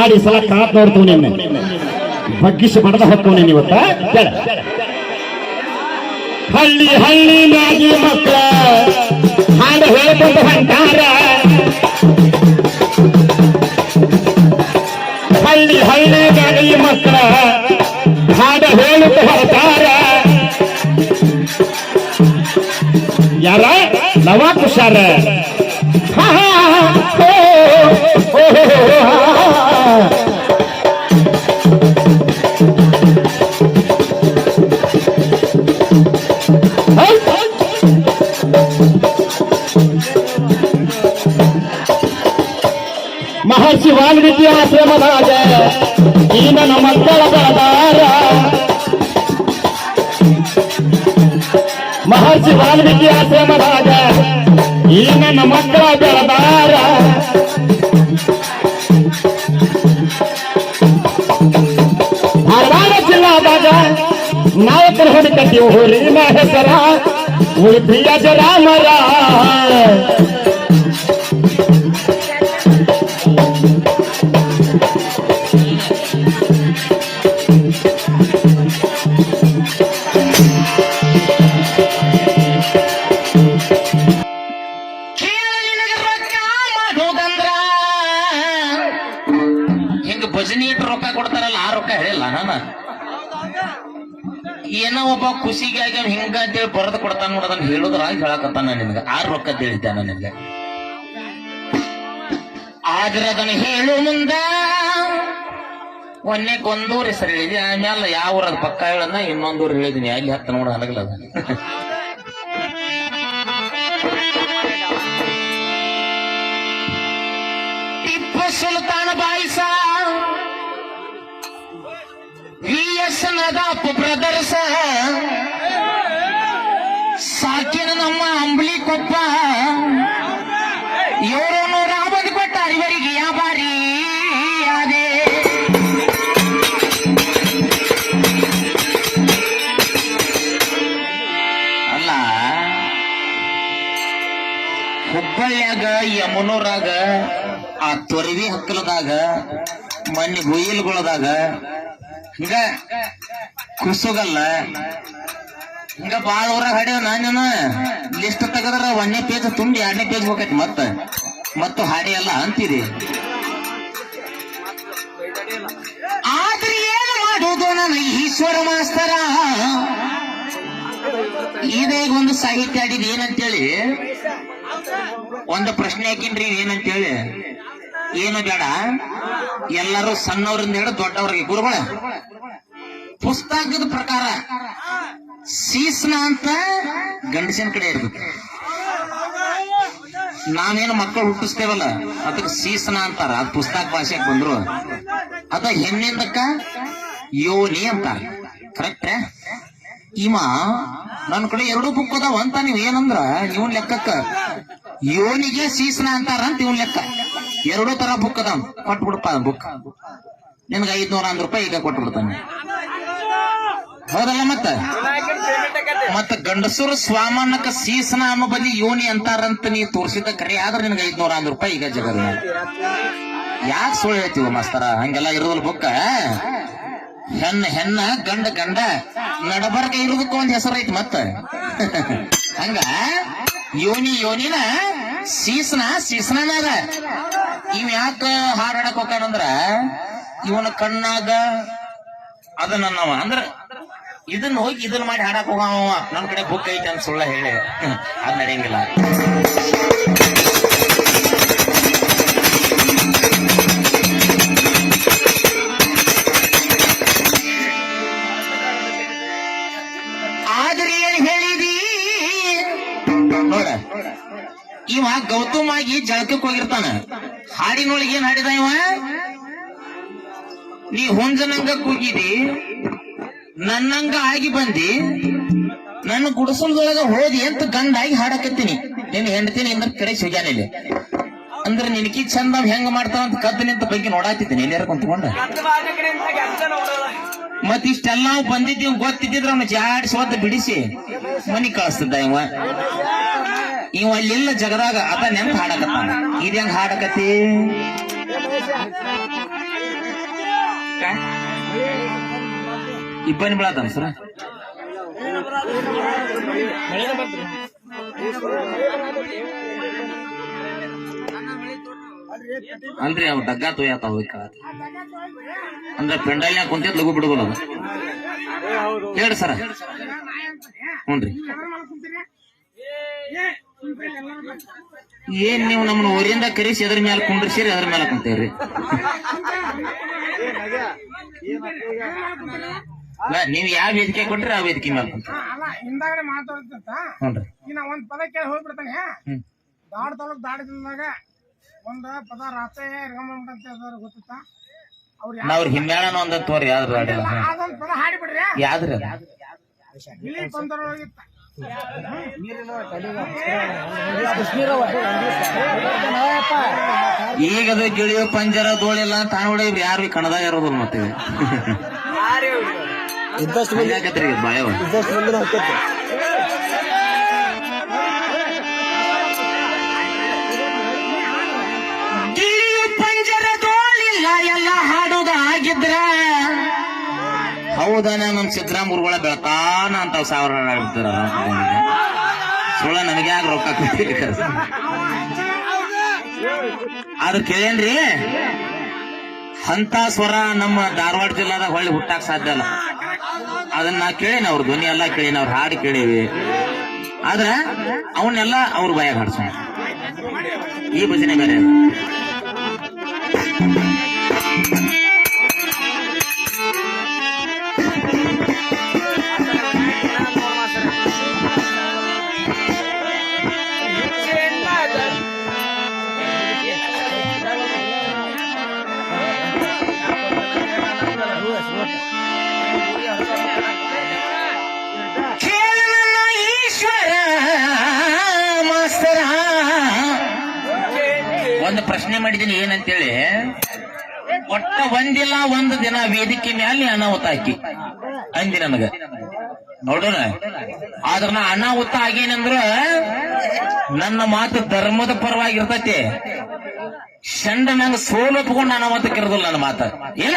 ಆಡಿ ಸಲ ಕಾತ್ ನೋಡ್ತೀವಿ ನಿನ್ನ ಬಗ್ಗಿಸಿ ಬಡದ ಹೊಕ್ಕವ್ ನೀನು ಇವತ್ತ ಕೇಳ ಹಳ್ಳಿ ಹಳ್ಳಿನಾಗಿ ಮಕ್ಕಳ ಹಾಡು ಹೇಳ್ಕೊಂಡು ಹೊಂಟಾರ ಹಳ್ಳಿ ಹಳ್ಳಿನಾಗಿ ಮಕ್ಕಳ ಹಾಡು ಹೇಳುತ್ತ ಹೊರಟಾರ ಯಾರ ನವ ಕುಶಾರ ಆಶ್ರಮದಾಗ ಈ ನನ್ನ ಮಕ್ಕಳ ಬೆಳದಾರ ಮಹರ್ಷಿ ವಾಲ್ಮೀಕಿ ಆಶ್ರಮದಾಗ ಈ ನನ್ನ ಮಕ್ಕಳ ಬೆಳದಾರ ಧಾರವಾಡ ಜಿಲ್ಲಾದಾಗ ನಾಯಕರ ಹೊಡಿಕಟ್ಟಿ ಊರಿನ ಹೆಸರ ಉಳಿಪಿಯ ಜರಾಮರ ಹಿಂಗ ಭಜನಿ ಇಟ್ಟು ರೊಕ್ಕ ಕೊಡ್ತಾರಲ್ಲ ಆ ರೊಕ್ಕ ಹೇಳಿಲ್ಲ ನಾನು ಏನೋ ಒಬ್ಬ ಖುಷಿಗಾಗಿ ಅವ್ನು ಹಿಂಗ ಅಂತೇಳಿ ಬರೆದು ಕೊಡ್ತಾನ ನೋಡೋದನ್ನ ಹೇಳುದ್ರಾಗ ಹೇಳಕತ್ತಾನ ನಿನ್ಗ ಆ ರೊಕ್ಕ ತಿಳಿದ್ದೆ ನಾನು ನಿನ್ಗೆ ಆದ್ರೆ ಅದನ್ನ ಹೇಳು ಮುಂದ ಒಂದೂರು ಹೆಸರು ಹೇಳಿದಿ ಆಮೇಲೆ ಯಾವ ಊರದ ಪಕ್ಕ ಹೇಳನ್ನ ಇನ್ನೊಂದೂರು ಹೇಳಿದೀನಿ ಅಲ್ಲಿ ಹತ್ತ ನೋಡ ಹಲಗಲ್ಲ ಟಿಪ್ಪು ಸುಲ್ತಾನ್ ಬಾಯಿಸ VS ನದಾಪ್ ಬ್ರದರ್ಸ ಸಾಕಿನ ನಮ್ಮ ಅಂಬ್ಲಿ ಕೊಪ್ಪ 750 ಕೊಟ್ಟಾರ ಇವರಿಗೆ ಯಾವಾರಿ ಅದೇ ಅಲ್ಲ ಹುಬ್ಬಳ್ಳಿಯಾಗ ಯಮುನೂರಾಗ ಆ ತೊರವಿ ಹಕ್ಕಲದಾಗ ಮಣ್ಣಿ ಗುಯಿಲ್ಗಳದಾಗ ಹಿಂಗ ಕುಸುಗಲ್ಲ ಹಿಂಗ ಬಾಳ ಊರಾಗ ಹಾಡ್ಯಾವ ನಾನೇನ ಲಿಸ್ಟ್ ತೆಗದ್ರ 1ನೇ ಪೇಜ್ ತುಂಬಿ 2ನೇ ಪೇಜ್ ಹೋಗೈತಿ ಮತ್ತು ಹಾಡಿ ಅಲ್ಲ ಅಂತೀರಿ ಆದ್ರೆ ಏನು ಮಾಡುವುದು ನನ್ನ ಈಶ್ವರ ಮಾಸ್ತರ ಇದೇ ಒಂದು ಸಾಹಿತ್ಯ ಆಡಿದ್ ಏನಂತೇಳಿ ಒಂದು ಪ್ರಶ್ನೆ ಹಾಕಿನ್ರಿ ಏನಂತೇಳಿ ಏನು ಬೇಡ ಎಲ್ಲರೂ ಸಣ್ಣವರಿಂದ ಹಿಡಿದು ದೊಡ್ಡವರಿಗೆ ಗುರುಗಳ ಪುಸ್ತಕದ ಪ್ರಕಾರ ಸೀಸ್ನ ಅಂತ ಗಂಡಸಿನ ಕಡೆ ಇರ್ತದೆ ನಾವೇನು ಮಕ್ಕಳು ಹುಟ್ಟಿಸ್ತೇವಲ್ಲ ಅದಕ್ಕೆ ಸೀಸ್ನ ಅಂತಾರ ಅದ್ ಪುಸ್ತಕ ಭಾಷೆಗೆ ಬಂದ್ರು ಅದ ಹೆಣ್ಣಿಂದಕ್ಕ ಯೋನಿ ಅಂತಾರ ಕರೆಕ್ಟ್ ಇವ ನನ್ನ ಕಡೆ 2 ಬುಕ್ ಅದಾವ ಅಂತ ನೀವ್ ಏನಂದ್ರ ಇವನ್ ಲೆಕ್ಕಕ್ಕ ಯೋನಿಗೆ ಸೀಸ್ನ ಅಂತಾರ ಅಂತ ಇವನ್ ಲೆಕ್ಕ 2 ತರ ಬುಕ್ ಅದಾವ ಕೊಟ್ಬಿಡಪ್ಪ ಬುಕ್ ನಿನ್ಗೆ 501 ರೂಪಾಯಿ ಈಗ ಕೊಟ್ಬಿಡ್ತಾನೆ ಹೌದಲ್ಲ ಮತ್ತ ಗಂಡಸರು ಸ್ವಾಮಾನಕ್ಕ ಸೀಸನ ಅನ್ನೋ ಬದಿ ಯೋನಿ ಅಂತಾರಂತ ನೀ ತೋರಿಸಿದ ಕರೆ ಆದ್ರೆ ನಿನ್ಗೆ 501 ರೂಪಾಯಿ ಈಗ ಜಗದ ಯಾಕೆ ಸುಳ್ಳು ಹೇಳ್ತೀವ ಮಾಸ್ತರ ಹಂಗೆಲ್ಲ ಇರೋದಲ್ಲ ಬುಕ್ಕ ಹೆಣ್ಣ ಗಂಡ ನಡಬರ್ಗ ಇರೋದಕ್ಕ ಒಂದ್ ಹೆಸರು ಐತಿ ಮತ್ತ ಹಂಗ ಯೋನಿನ ಸೀಸನಾಗ ಇವ್ ಯಾಕ ಹಾಡಾಡಕ್ ಹೋಗ್ತಾನಂದ್ರ ಇವನ ಕಣ್ಣಾಗ ಅದನ್ನ ನಾವ ಅಂದ್ರ ಇದನ್ನ ಹೋಗಿ ಇದನ್ನ ಮಾಡಿ ಹಾಡಕ್ ಹೋಗವ ನನ್ ಕಡೆ ಬುಕ್ ಐತೆ ಅಂತ ಸುಳ್ಳ ಹೇಳಿ ಅದ್ ನಡೆಯಂಗಿಲ್ಲ ಆದ್ರೆ ಏನ್ ಹೇಳಿದಿ ನೋಡ ಇವ ಗೌತಮಾಗಿ ಜಳಕಕ್ಕೆ ಹೋಗಿರ್ತಾನ ಹಾಡಿನೊಳಗೆ ಏನ್ ಹಾಡಿದ ಇವ ನೀ ಹುಂಜನಂಗ ಕೂಗಿದಿ ನನ್ನಂಗ ಆಗಿ ಬಂದಿ ನನ್ನ ಗುಡಿಸಲ್ದೊಳಗ ಹೋದಿ ಅಂತ ಗಂಡಾಗಿ ಹಾಡಕತ್ತೀನಿ ನೀನ್ ಹೆಂಡತೀನಿ ಇಂದ್ರ ಕಡೆ ಸಿಗ್ಯಾನಿಲ್ಲ ಅಂದ್ರೆ ನಿನಕಿ ಚಂದ ಹೆಂಗ ಮಾಡ್ತಾವ ಅಂತ ಕದ್ದು ನಿಂತ ಬಗ್ಗೆ ನೋಡಾತಿದ್ದೀನಿ ಎಲ್ಲಾರ ಕುಂತ್ಕೊಂಡ ಮತ್ ಇಷ್ಟೆಲ್ಲ ಬಂದಿದ್ದೀವಿ ಗೊತ್ತಿದ್ದಿದ್ರ ಅವ್ನ ಜಾಡಿ ಸೋತ ಬಿಡಿಸಿ ಮನಿ ಕಳಿಸ್ತಿದ್ದ ಇವ ಅಲ್ಲಿಲ್ಲ ಜಗದಾಗ ಅದ ನೆನ್ಪ ಹಾಡಕತ್ತಾನ ಇದ್ ಹೆಂಗ ಹಾಡಕತ್ತಿ ಇಬ್ಬನಿ ಬೆಳತಾನ ಸರ ಅಂದ್ರೆ ಅವ್ ಡಗ್ಗ ತೊಯ್ಯಾತ ಹೋಗ್ಕ ಅಂದ್ರೆ ಪೆಂಡಲ್ನ್ಯಾಗ ಕುಂತೇತ್ ಲಘು ಬಿಡುದಿಲ್ಲ ಅದು ಹೇಳ್ರಿ ಸರ ಹ್ಞೂನ್ರಿ ಏನ್ ನೀವು ನಮ್ಮನ್ನ ಊರಿಂದ ಕರೆಸಿ ಎದ್ರ ಮೇಲೆ ಕುಂಡ್ರಿಸಿರಿ ಅದ್ರ ಮೇಲೆ ಕುಂತೇವ್ರಿ ನೀವ್ ಯಾವ ವೇದಿಕೆ ಕೊಟ್ರಿ ಆ ವೇದಿಕೆ ಮೇಲೆ ಕುಂತ ಹಿಂದಾಗಡೆ ಮಾತಾಡ್ತಿರ್ತ ಒಂದ್ ಪದ ಕೇಳಿ ಹೋಗ್ಬಿಡ್ತಾನೆ ದಾಡ್ ತಾಲೂಕ್ ದಾಡದಾಗ ಒಂದ್ ಪದ ರಾತ್ರಿ ರಂಗಮಂಟ ಅಂತ ಗೊತ್ತ ನಾವ್ ಹಿಮ್ಮೇಳನ ಒಂದ ತೋರಿ ಯಾವ್ದ್ರ ಹಾಡಿಲ್ಲ ಅದೊಂದ್ ಪದ ಹಾಡಿಬಿಡ್ರಿ ಯಾವ್ದ್ರಿ ಅದು ಇಲ್ಲಿ ಬಂದರೋಗಿತ್ತ ಈಗ ಅದು ಗಿಳಿಯೋ ಪಂಜರ ದೋಳಿಲ್ಲ ತಾನೋಡಿ ಯಾರು ಕಣದಾಗ ಇರೋದಿಲ್ಲ ಮತ್ತೆ ಇದ್ದಷ್ಟು ಬಾಯವ ಪಂಜರ ದೋಳಿಲ್ಲ ಎಲ್ಲ ಹಾಡೋದಾಗಿದ್ರ ಹೌದಾನ ನಮ್ ಸಿದ್ದರಾಮ ಗುರುಗಳ ಬೆಳತಾನ ಅಂತ 1000 ಹಾಡ್ತಾರ ಸುಳ್ಳ ನನಗೆ ಯಾಕೆ ರೊಕ್ಕ ಕೊಡ್ತೀರಿ ಅದು ಕೇಳೇನ್ರಿ ಅಂತ ಸ್ವರ ನಮ್ಮ ಧಾರವಾಡ ಜಿಲ್ಲಾದಾಗ ಹೊಳ್ಳಿ ಹುಟ್ಟಾಕ್ ಸಾಧ್ಯ ಅಲ್ಲ ಅದನ್ನ ನಾ ಕೇಳೇನಿ ಅವ್ರ ಧ್ವನಿ ಎಲ್ಲಾ ಕೇಳೀನಿ ಅವ್ರ ಹಾಡು ಕೇಳೀವಿ ಆದ್ರ ಅವನ್ನೆಲ್ಲ ಅವ್ರ ಬಾಯಾಗ ಹಾಡ್ಸೋಣ ಈ ಭಜನೆ ಬೇರೆ ಒಂದು ಪ್ರಶ್ನೆ ಮಾಡಿದ್ದೀನಿ ಏನಂತೇಳಿ ಒಟ್ಟ ಒಂದಿಲ್ಲ ಒಂದು ದಿನ ವೇದಿಕೆ ಮ್ಯಾಲೆ ಅನಾಹುತ ಹಾಕಿ ಅಂದಿ ನನಗ ನೋಡೋಣ ಆದ್ರ ನಾ ಅನಾಹುತ ಆಗೇನಂದ್ರ ನನ್ನ ಮಾತು ಧರ್ಮದ ಪರವಾಗಿರ್ತೈತಿ ಚಂಡ ನಂಗ ಸೋಲು ಒಪ್ಕೊಂಡು ಅನಾಹುತಕ್ಕೆ ಇರೋದಿಲ್ಲ ನನ್ನ ಮಾತ ಏನ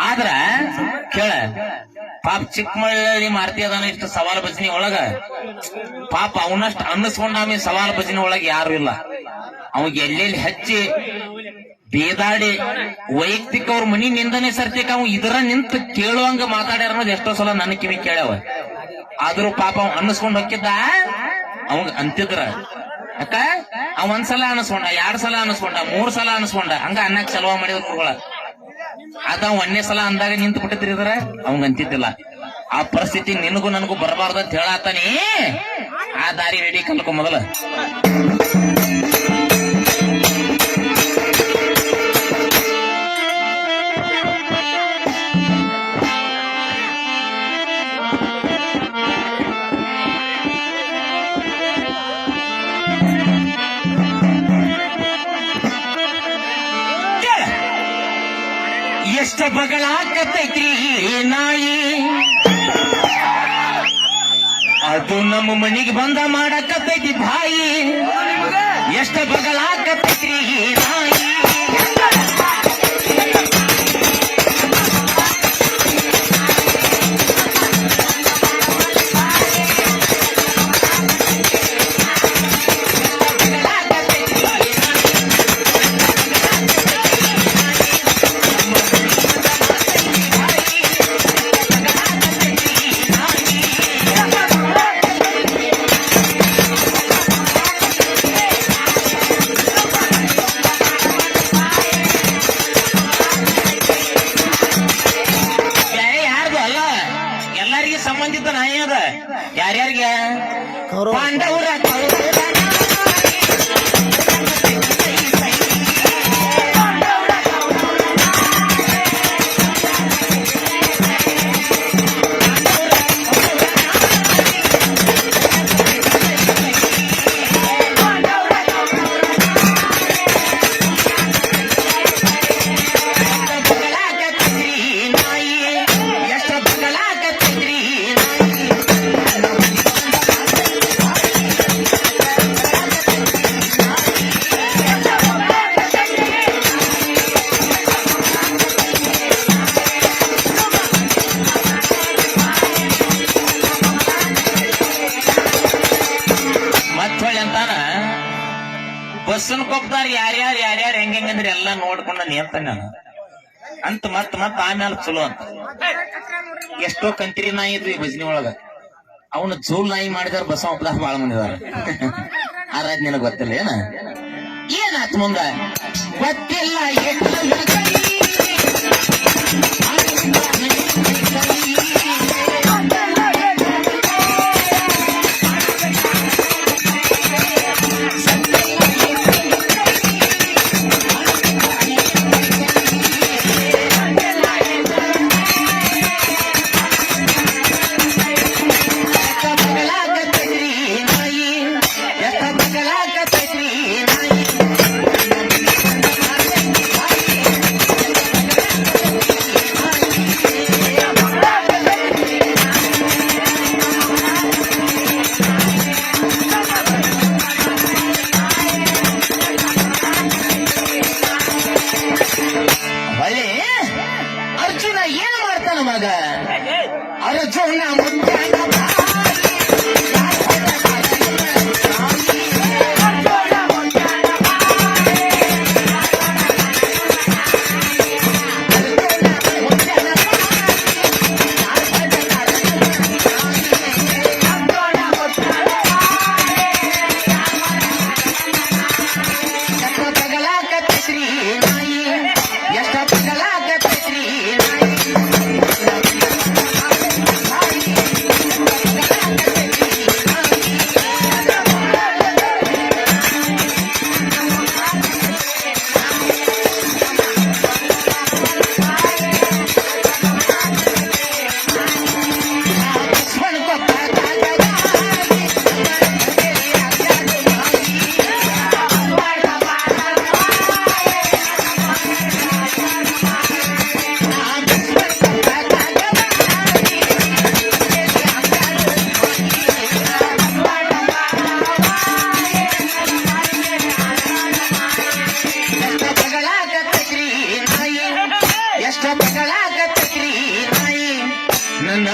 ಆದ್ರ ಕೇಳ ಪಾಪ ಚಿಕ್ಕಮಳ್ಳಿ ಮಾರ್ತಿ ಅದಾನ ಇಷ್ಟು ಸವಾಲು ಭಜನಿ ಒಳಗ ಪಾಪ ಅವನಷ್ಟು ಅನ್ನಿಸ್ಕೊಂಡ ಸವಾಲು ಭಜನಿ ಒಳಗ ಯಾರು ಇಲ್ಲ ಅವಾಗ ಎಲ್ಲೆಲ್ಲಿ ಹಚ್ಚಿ ಬೇದಾಡಿ ವೈಯಕ್ತಿಕ ಅವ್ರ ಮನಿ ನಿಂದನೆ ಸರ್ತಿಕ ಅವ್ ಇದರ ನಿಂತು ಕೇಳುವಂಗ ಮಾತಾಡ್ಯಾರ ಅನ್ನೋದು ಎಷ್ಟೋ ಸಲ ನನ್ನ ಕಿವಿ ಕೇಳ್ಯಾವ ಆದ್ರೂ ಪಾಪ ಅವ್ ಅನ್ನಿಸ್ಕೊಂಡ್ ಹೋಗಿದ್ದ ಅವಂಗ ಅಂತಿದ್ರ ಅಕ್ಕ ಅವ್ ಒಂದ್ಸಲ ಅನಿಸ್ಕೊಂಡ 2 ಸಲ ಅನಿಸ್ಕೊಂಡ 3 ಸಲ ಅನಿಸ್ಕೊಂಡ ಹಂಗ ಅನ್ನಕ್ ಚಲುವ ಮಾಡಿದ್ರ ಗುರುಗಳ ಅದ 1ನೇ ಸಲ ಅಂದಾಗ ನಿಂತು ಬಿಟ್ಟಿದ್ರಿ ಇದ್ರ ಅವಂಗ ಅಂತಿದ್ದಿಲ್ಲ ಆ ಪರಿಸ್ಥಿತಿ ನಿನಗೂ ನನಗೂ ಬರಬಾರ್ದು ಅಂತ ಹೇಳಾತಾನಿ ಆ ದಾರಿ ರೆಡಿ ಕಲ್ಕೊ ಮೊದಲ ಎಷ್ಟ ಬಗಳಾಕತೈತ್ರಿ ನಾಯಿ ಅದು ನಮ್ಮ ಮನಿಗೆ ಬಂದ ಮಾಡಕತೈತಿ ಬಾಯಿ ಎಷ್ಟ ಬಗಳಾಕತೈತ್ರಿ ನಾಯಿ ಸಂಬಂಧಿತ ನಾಯಿ ಅದ ಯಾರ್ಯಾರಿಗೆ ಪಾಂಡವರ ಬಸ್ಸನ್ ಕೊಪ್ತಾರ ಯಾರ್ಯಾರು ಹೆಂಗಂದ್ರೆ ಎಲ್ಲಾ ನೋಡ್ಕೊಂಡ ನಿಂತ ನಾನು ಅಂತ ಮತ್ ಆಮೇಲೆ ಚಲೋ ಅಂತ ಎಷ್ಟೋ ಕಂತ್ರಿ ನಾಯಿ ಇದ್ವಿ ಭಜನಿ ಒಳಗ ಅವನು ಜೂಲ್ ನಾಯಿ ಮಾಡಿದಾರ ಬಸ್ ಒಪ್ಪದಾಗ ಬಾಳ ಮಂದಿದಾರ ಆರಾಜ್ ನಿನಗ್ ಗೊತ್ತಿಲ್ಲ ಏನಾತ್ ಮುಂದ ಗೊತ್ತಿಲ್ಲ ಜಗಳಾಗತ್ರಿ ನಾಯಿ ನನ್ನ